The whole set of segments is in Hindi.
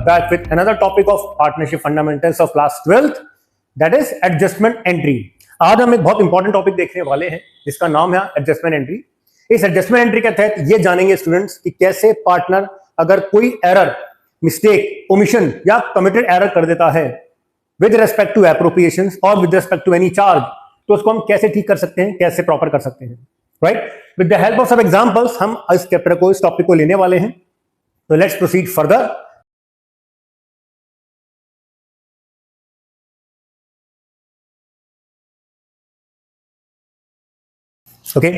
back with another topic of partnership fundamentals of class 12th, that is adjustment entry. आज हम एक बहुत इंपॉर्टेंट टॉपिक देखने वाले हैं जिसका नाम है एडजस्टमेंट एंट्री। इस एडजस्टमेंट एंट्री के तहत ये जानेंगे स्टूडेंट्स कि कैसे पार्टनर अगर कोई एरर, मिस्टेक, ओमिशन या कमिटेड एरर कर देता है विद रिस्पेक्ट टू एप्रोप्रिएशंस और with respect to any charge, तो उसको हम कैसे ठीक कर सकते हैं, कैसे प्रॉपर कर सकते हैं, right. With the help of some examples हम इस चैप्टर को, इस टॉपिक को लेने वाले हैं। तो let's proceed further. Okay,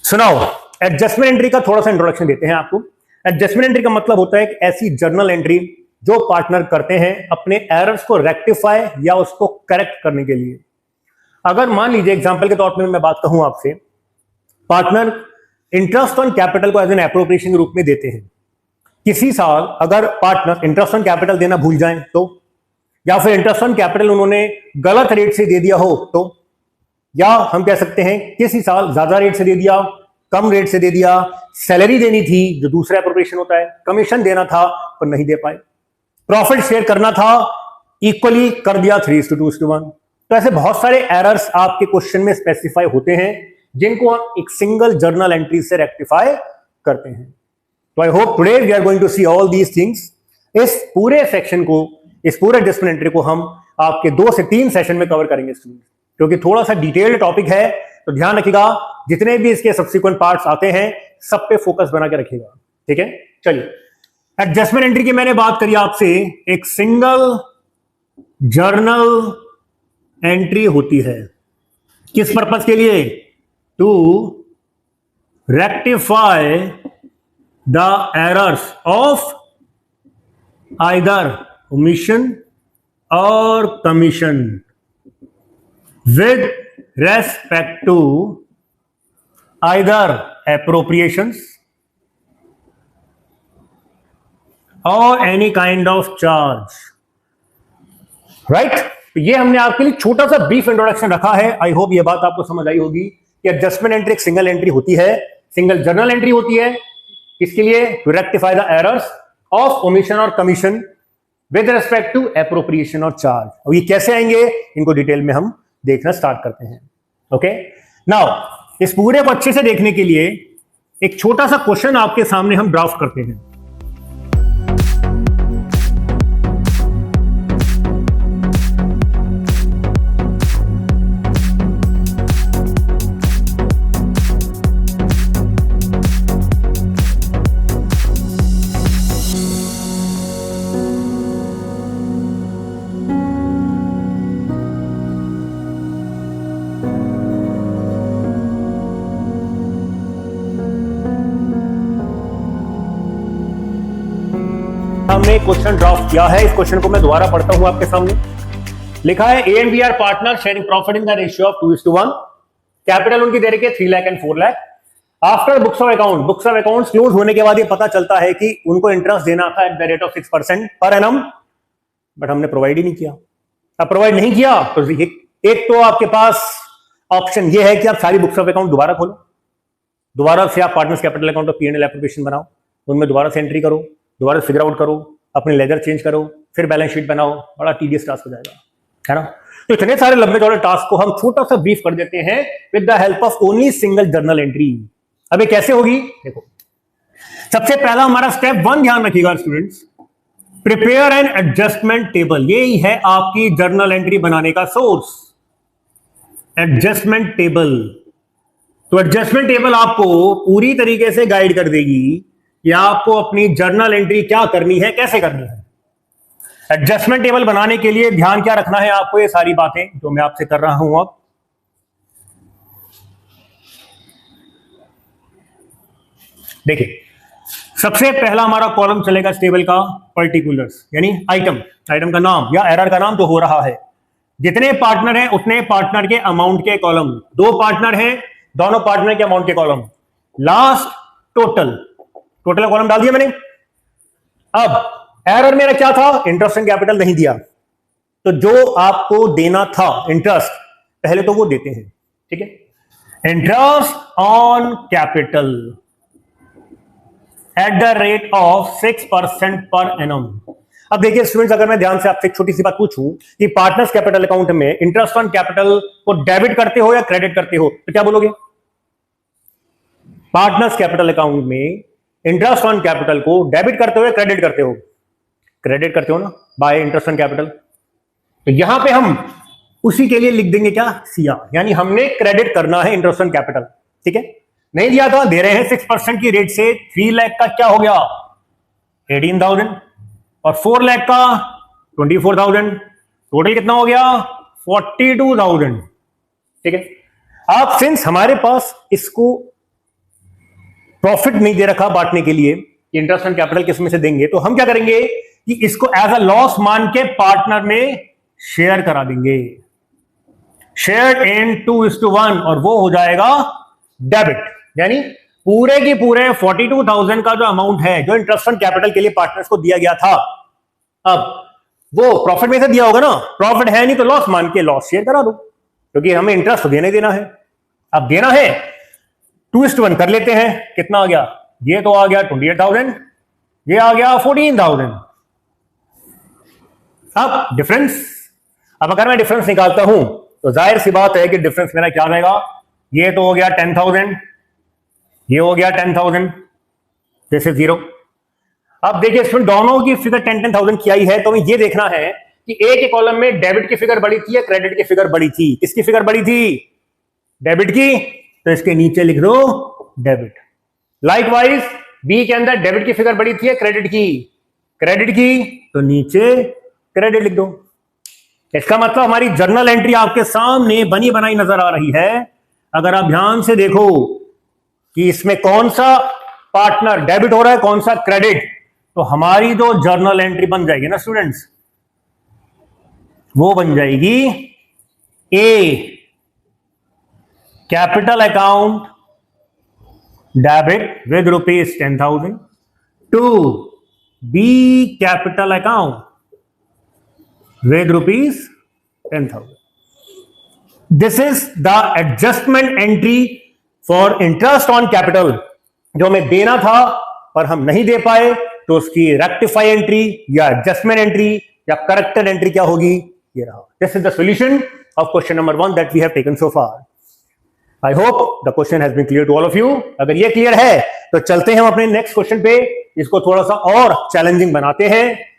so now adjustment entry का थोड़ा सा इंट्रोडक्शन देते हैं आपको। एडजस्टमेंट एंट्री का मतलब होता है एक ऐसी जर्नल एंट्री जो पार्टनर करते हैं अपने एरर्स को रेक्टिफाई या उसको करेक्ट करने के लिए। अगर मान लीजिए एग्जांपल के तौर पर मैं बात कहूं आपसे, पार्टनर इंटरेस्ट ऑन कैपिटल को एज एन एप्रोप्रिएशन के रूप में देते हैं। किसी साल अगर पार्टनर इंटरेस्ट ऑन कैपिटल देना भूल जाएं तो, या फिर इंटरेस्ट ऑन कैपिटल उन्होंने गलत रेट से दे दिया हो तो, या हम कह सकते हैं किसी साल ज्यादा रेट से दे दिया, कम रेट से दे दिया, सैलरी देनी थी जो दूसरा एप्रोप्रिएशन होता है, कमीशन देना था पर नहीं दे पाए, प्रॉफिट शेयर करना था इक्वली कर दिया 3:2:1। तो ऐसे बहुत सारे एरर्स आपके क्वेश्चन में स्पेसिफाई होते हैं जिनको हम एक सिंगल जर्नल एंट्री से रेक्टिफाई करते हैं। तो I hope today we are going to see all these things. इस पूरे सेक्शन को, इस पूरे एडजस्टमेंट एंट्री को हम आपके 2 से 3 सेशन में कवर करेंगे स्टूडेंट्स, क्योंकि थोड़ा सा डिटेल्ड टॉपिक है। तो ध्यान रखिएगा, जितने भी इसके सब्सिक्वेंट पार्ट्स आते हैं सब पे फोकस बना के रखिएगा, ठीक है। चलिए, एडजस्टमेंट एंट्री की मैंने बात करी आपसे, एक सिंगल जर्नल एंट्री होती है किस पर्पस के लिए? To rectify the errors of either omission और commission with respect to either appropriations और any kind of charge, right. तो ये हमने आपके लिए छोटा सा ब्रीफ इंट्रोडक्शन रखा है। आई होप ये बात आपको समझ आई होगी कि एडजस्टमेंट एंट्री एक सिंगल एंट्री होती है, सिंगल जर्नल एंट्री होती है। किसके लिए? To rectify the errors of omission और commission with respect to appropriation और चार्ज। और ये कैसे आएंगे, इनको डिटेल में हम देखना स्टार्ट करते हैं। ओके, नाउ इस पूरे को अच्छे से देखने के लिए एक छोटा सा क्वेश्चन आपके सामने हम ड्राफ्ट करते हैं। हमने क्वेश्चन ड्राफ्ट किया है, इस क्वेश्चन को मैं दोबारा पढ़ता हूं आपके सामने। लिखा है A and B are partner sharing profit in the ratio of 2:1। Capital उनकी दे रखी है 3 lakh and 4 lakh. After books of account, books of accounts close होने के बाद ये पता चलता है कि उनको इंटरेस्ट देना था eight the rate of 6% per annum, but हमने प्रोवाइड ही नहीं किया। अब प्रोवाइड नहीं किया तो एक तो आपके पास ऑप्शन ये है कि आप सारी बुक्स ऑफ अकाउंट दोबारा खोलो, दोबारा से आप पार्टनर्स कैपिटल अकाउंट और P&L एप्लीकेशन बनाओ, उनमें दोबारा से एंट्री करो, दोबारा फिगर आउट करो, अपने लेजर चेंज करो, फिर बैलेंस शीट बनाओ। बड़ा टीडियस टास्क हो जाएगा, है ना। तो इतने सारे लंबे चौड़े टास्क को हम छोटा सा ब्रीफ कर देते हैं with the help of only single journal entry. अब ये कैसे होगी, देखो। सबसे पहला हमारा स्टेप 1 ध्यान रखिएगा students, prepare an adjustment table. यही है आपकी जर्नल एंट्री बनाने का सोर्स, एडजस्टमेंट टेबल। तो एडजस्टमेंट टेबल आपको पूरी तरीके से गाइड कर देगी या आपको अपनी जर्नल एंट्री क्या करनी है, कैसे करनी है। एडजस्टमेंट टेबल बनाने के लिए ध्यान क्या रखना है आपको, ये सारी बातें जो मैं आपसे कर रहा हूं। अब देखिए, सबसे पहला हमारा कॉलम चलेगा इस टेबल का पर्टिकुलर्स, यानी आइटम, आइटम का नाम या एरर का नाम जो हो रहा है। जितने पार्टनर हैं उतने पार्टनर के अमाउंट के कॉलम, 2 पार्टनर हैं, दोनों पार्टनर के अमाउंट के column. Last total, total column डाल दिया मैंने। अब एरर मेरा क्या था, इंटरेस्ट एंड कैपिटल नहीं दिया, तो जो आपको देना था इंटरेस्ट पहले तो वो देते हैं, ठीक है। Interest on capital at the rate of 6% per annum. अब देखिए स्टूडेंट्स, अगर मैं ध्यान से आपसे एक छोटी सी बात पूछूं कि पार्टनर्स कैपिटल अकाउंट में इंटरेस्ट ऑन कैपिटल को डेबिट करते हो या क्रेडिट करते हो, तो क्या बोलोगे? पार्टनर्स कैपिटल अकाउंट में इंटरेस्ट ऑन कैपिटल को डेबिट करते हो या क्रेडिट करते हो? क्रेडिट करते हो ना, बाय इंटरेस्ट ऑन कैपिटल। तो यहां पे हम उसी के लिए लिख देंगे क्या? सीआर, यानी हमने क्रेडिट करना है इंटरेस्ट ऑन कैपिटल। ठीक है, नहीं दिया था, दे रहे हैं 6% की रेट से। 3 लाख का क्या हो गया? 18,000, और 4 लाख का 24,000, टोटल कितना हो गया? 42,000। ठीक है, अब सिंस हमारे पास इसको प्रॉफिट नहीं दे रखा बांटने के लिए, इंटरेस्ट ऑन कैपिटल किस में से देंगे, तो हम क्या करेंगे कि इसको एज अ लॉस मान के पार्टनर में शेयर करा देंगे, शेयर इन 2:1, और वो हो जाएगा डेबिट। यानी पूरे की पूरे 42,000 का जो अमाउंट है जो इंटरेस्ट ऑन कैपिटल के लिए पार्टनर्स को दिया गया था, अब वो प्रॉफिट में से दिया होगा ना, प्रॉफिट है नहीं तो लॉस मान के लॉस शेयर करा दो, क्योंकि हमें इंटरेस्ट देने देना है। अब देना है 2:1 कर लेते हैं, कितना आ गया? ये तो आ गया 28,000, ये आ गया 14,000। अब डिफरेंस, अब अगर मैं डिफरेंस निकालता हूं तो जाहिर सी बात है कि डिफरेंस मेरा क्या रहेगा? ये तो हो गया 10,000, ये हो गया 10,000, जैसे 0। अब देखिए इसमें दोनों की फिगर 10,000 की आई है, तो हमें ये देखना है कि ए के कॉलम में डेबिट की फिगर बड़ी थी या क्रेडिट की फिगर बड़ी थी? किसकी फिगर बड़ी थी? डेबिट की, तो इसके नीचे लिख दो डेबिट। लाइकवाइज बी के अंदर डेबिट की फिगर बड़ी थी या क्रेडिट की? क्रेडिट की, तो नीचे क्रेडिट लिख दो। इसका मतलब हमारी जर्नल एंट्री आपके सामने बनी बनाई नजर आ रही है। अगर आप ध्यान से देखो कि इसमें कौन सा पार्टनर डेबिट हो रहा है, कौन सा क्रेडिट, तो हमारी जो जर्नल एंट्री बन जाएगी ना स्टूडेंट्स, वो बन जाएगी A capital account debit with ₹10,000 to B capital account with ₹10,000. This is the adjustment entry for interest on capital, जो हमें देना था पर हम नहीं दे पाए, तो उसकी रेक्टिफाई एंट्री या एडजस्टमेंट एंट्री या करेक्टेड एंट्री क्या होगी? ये रहा। This is the solution of question number 1 that we have taken so far. I hope the question has been clear to all of you. अगर ये क्लियर है तो चलते हैं हम अपने नेक्स्ट क्वेश्चन पे, इसको थोड़ा सा और चैलेंजिंग बनाते हैं।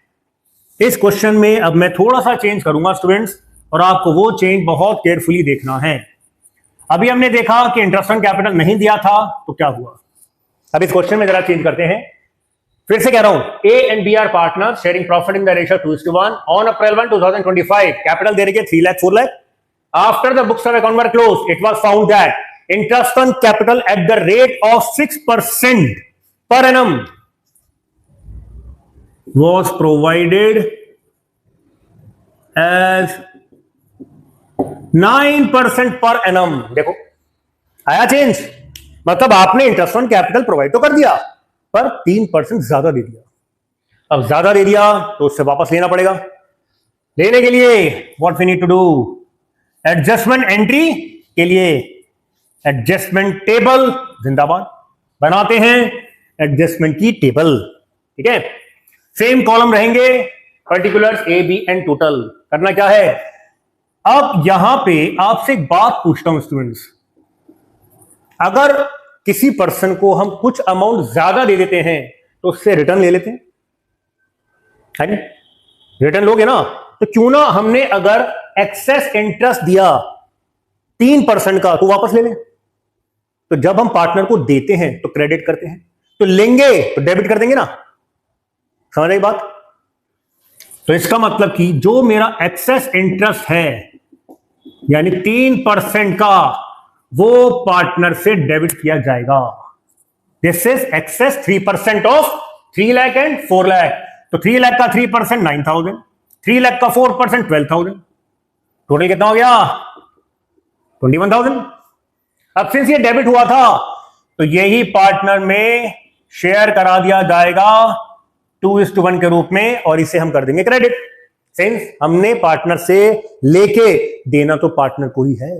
इस क्वेश्चन में अब मैं थोड़ा सा चेंज करूंगा स्टूडेंट्स, और आपको वो चेंज बहुत केयरफुली देखना है। अभी हमने देखा कि इंटरेस्ट ऑन कैपिटल नहीं दिया था, तो क्या हुआ? अब इस क्वेश्चन में जरा चेंज करते हैं। फिर से कह रहा हूं, A and B are partner sharing profit in the ratio 2:1 on April 1, 2025। Capital दे रही है 3 lakh 4 lakh. After the books of account were close, it was found that interest on capital at the rate of 6% per annum was provided as 9% per annum. देखो आया चेंज, मतलब आपने इंटरेस्ट ऑन कैपिटल प्रोवाइड तो कर दिया पर 3% ज्यादा दे दिया। अब ज्यादा दे दिया तो उससे वापस लेना पड़ेगा। लेने के लिए what we need to do? Adjustment entry के लिए एडजस्टमेंट टेबल जिंदाबाद, बनाते हैं एडजस्टमेंट की टेबल। ठीक है, सेम कॉलम रहेंगे, particulars A B and total. करना क्या है? अब यहां पे आपसे एक बात पूछता हूं स्टूडेंट्स, अगर किसी पर्सन को हम कुछ अमाउंट ज्यादा दे देते हैं तो उससे रिटर्न ले लेते हैं, है नहीं? रिटर्न लोगे ना, तो क्यों ना हमने अगर एक्सेस इंटरेस्ट दिया 3% का तो वापस ले लें। तो जब हम पार्टनर को देते हैं तो क्रेडिट करते हैं, तो लेंगे तो डेबिट कर देंगे ना। समझ रही बात? तो इसका मतलब कि जो मेरा एक्सेस इंटरेस्ट है यानी 3% का, वो पार्टनर से डेबिट किया जाएगा। This is excess 3% of 3 lakh and 4 lakh. तो 3 लाख का 3% 9,000, 3 लाख का 4% 12,000, टोटल कितना हो गया? 21,000। अब सिंस ये डेबिट हुआ था तो यही पार्टनर में शेयर करा दिया जाएगा 2:1 के रूप में, और इसे हम कर देंगे क्रेडिट। सिंस हमने पार्टनर से लेके देना तो पार्टनर को ही है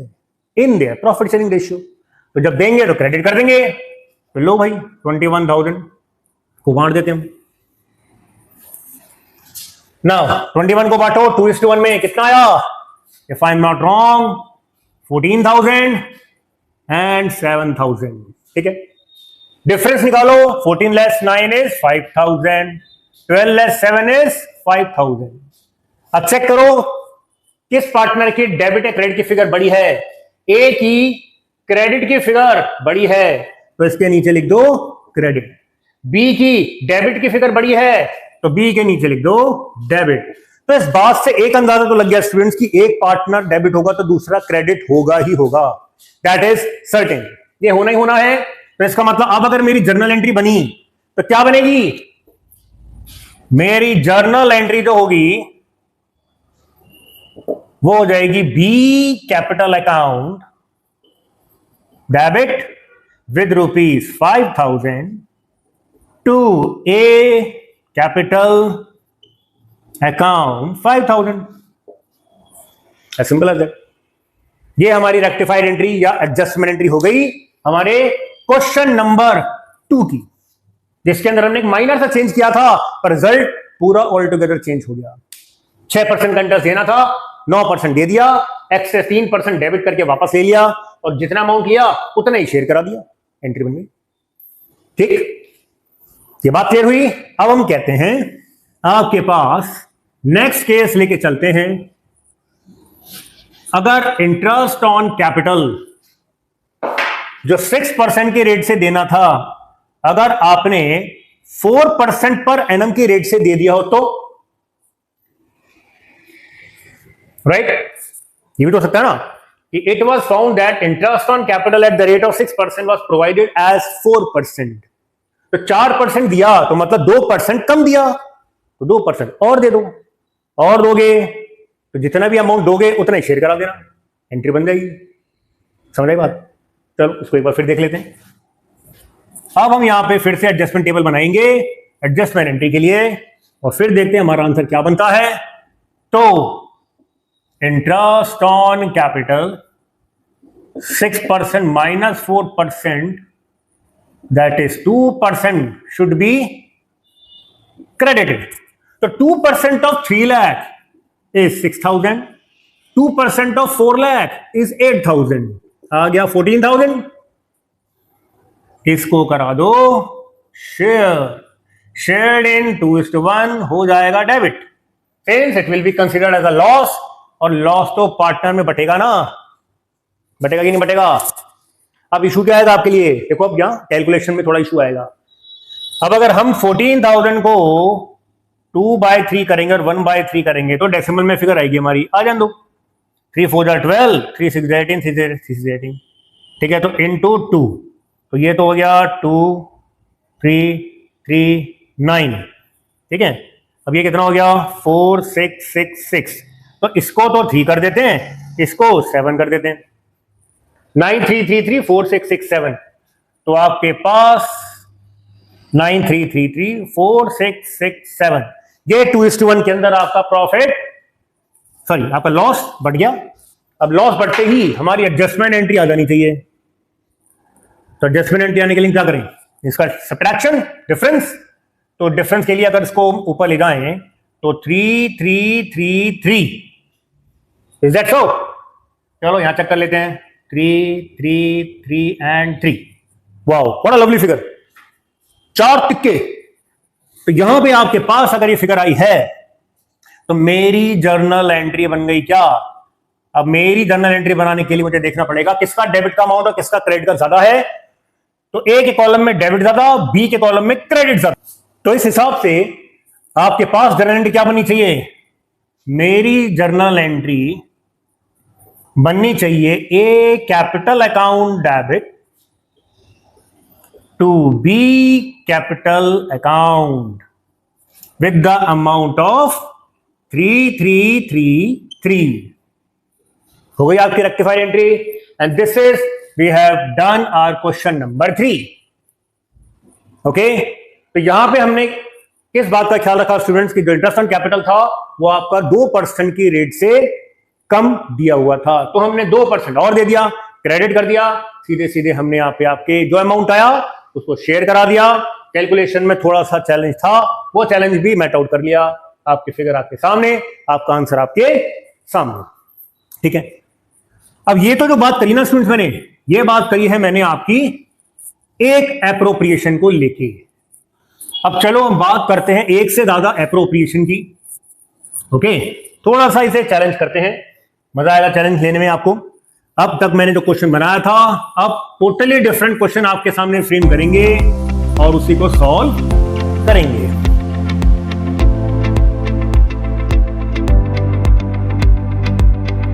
in their profit sharing ratio, तो जब देंगे तो क्रेडिट कर देंगे। तो लो भाई 21,000 को बांट देते हम। नाउ 21 को बांटो 2:1 में, कितना आया? If I am not wrong 14,000 and 7,000। ठीक है, डिफरेंस निकालो। 14 लेस 9 इज 5,000, 12 लेस 7 इज 5,000। अब चेक करो किस पार्टनर की डेबिट या क्रेडिट की फिगर बड़ी है। ए की क्रेडिट की फिगर बड़ी है तो इसके नीचे लिख दो क्रेडिट। बी की डेबिट की फिगर बड़ी है तो बी के नीचे लिख दो डेबिट। तो इस बात से एक अंदाजा तो लग गया स्टूडेंट्स की एक पार्टनर डेबिट होगा तो दूसरा क्रेडिट होगा ही होगा। दैट इज सर्टेन, ये होना ही होना है। तो इसका मतलब अब अगर मेरी जर्नल एंट्री बनी तो क्या बनेगी? मेरी जर्नल एंट्री जो होगी वो हो जाएगी B capital account debit with ₹5,000 to A capital account 5,000। As simple as that. ये हमारी रेक्टिफाइड एंट्री या एडजस्टमेंट एंट्री हो गई हमारे क्वेश्चन नंबर 2 की, जिसके अंदर हमने एक माइनर सा चेंज किया था पर रिजल्ट पूरा ऑल टुगेदर चेंज हो गया। 6% का इंटरेस्ट देना था, 9% दे दिया, एक्स से 3% डेबिट करके वापस ले लिया और जितना अमाउंट लिया उतना ही शेयर करा दिया, एंट्री बन गई। ठीक, ये बात क्लियर हुई। अब हम कहते हैं आपके पास नेक्स्ट केस लेके चलते हैं। अगर इंटरेस्ट ऑन कैपिटल जो 6% के रेट से देना था, अगर आपने 4% पर एनम की रेट से दे दिया हो तो राइट ये भी तो हो सकता है ना कि it was found that interest on capital at the rate of 6% was provided as 4%। तो 4% दिया तो मतलब 2% कम दिया तो 2% और दे दो, और दोगे तो जितना भी अमाउंट दोगे उतना ही शेयर करा देना, एंट्री बन जाएगी। समझ आई बात? चलो इसको एक बार फिर देख लेते हैं। अब हम यहां पे फिर से एडजस्टमेंट टेबल बनाएंगे एडजस्टमेंट एंट्री के लिए और फिर देखते हैं हमारा आंसर क्या बनता है। तो interest on capital 6% minus 4% that is 2% should be credited. तो 2% of 3 lakh is 6,000, 2% of 4 lakh is 8,000, आ गया 14,000। इसको करा दो शेयर इन 2:1 हो जाएगा debit, since it will be considered as a loss, और लॉस तो पार्टनर में बटेगा ना, बटेगा कि नहीं बटेगा? अब इशू क्या आएगा आपके लिए? देखो अब यहां कैलकुलेशन में थोड़ा इशू आएगा। अब अगर हम 14,000 को 2/3 करेंगे और 1/3 करेंगे तो डेसिमल में फिगर आएगी हमारी, आ जान दो। 3 4 12, 3 6 18, 3 6 18। ठीक है, तो इनटू 2, तो ये तो हो गया 2 3 3 9। ठीक है, अब ये कितना हो गया 4 6 6 6। तो इसको तो 3 कर देते हैं, इसको 7 कर देते हैं। 9 3 3 3 4 6 6 7। तो आपके पास 9 3 3 3 4 6 6 7। ये 2:1 के अंदर आपका प्रॉफिट, सॉरी आपका लॉस बढ़ गया। अब लॉस बढ़ते ही हमारी एडजस्टमेंट एंट्री आ जानी चाहिए। तो एडजस्टमेंट एंट्री आने के लिए क्या करें? इसका सब्ट्रैक्शन, डिफरेंस। तो डिफरेंस के लिए अगर इसको ऊपर ले जाएं तो 3 3 3 3। Is that so? चलो यहां चेक कर लेते हैं। 3 3 3 and 3। Wow, what a lovely figure, 4 टिक्के। तो यहां पे आपके पास अगर ये फिगर आई है तो मेरी जर्नल एंट्री बन गई क्या? अब मेरी जर्नल एंट्री बनाने के लिए मुझे देखना पड़ेगा किसका डेबिट का अमाउंट और किसका क्रेडिट का ज्यादा है। तो ए के कॉलम में डेबिट ज्यादा, बी के कॉलम में क्रेडिट ज्यादा। तो इस हिसाब से आपके पास जर्नल एंट्री क्या बननी चाहिए? मेरी जर्नल एंट्री बननी चाहिए A capital account debit to B capital account with the amount of 3333। हो गई आपकी rectified entry, and this is we have done our question number 3। Okay, तो यहां पे हमने किस बात का ख्याल रखा स्टूडेंट्स की जो इंटरेस्ट ऑन कैपिटल था वो आपका 2% की रेट से कम दिया हुआ था, तो हमने 2% और दे दिया, क्रेडिट कर दिया। सीधे सीधे हमने यहाँ पे आपके जो अमाउंट आया उसको शेयर करा दिया, कैलकुलेशन में थोड़ा सा चैलेंज था, वो चैलेंज भी मैट आउट कर लिया। आपकी फिगर आपके सामने, आपका आंसर आपके सामने। ठीक है, अब ये तो जो बात करी ना स्टूडेंट्स, मैंने ये बात करी है मैंने आपकी एक एप्रोप्रिएशन को लेके। अब चलो हम बात करते हैं एक से ज्यादा एप्रोप्रिएशन की। ओके, थोड़ा सा इसे चैलेंज करते हैं, मजा आएगा चैलेंज लेने में आपको। अब तक मैंने जो क्वेश्चन बनाया था, अब टोटली डिफरेंट क्वेश्चन आपके सामने फ्रेम करेंगे और उसी को सॉल्व करेंगे।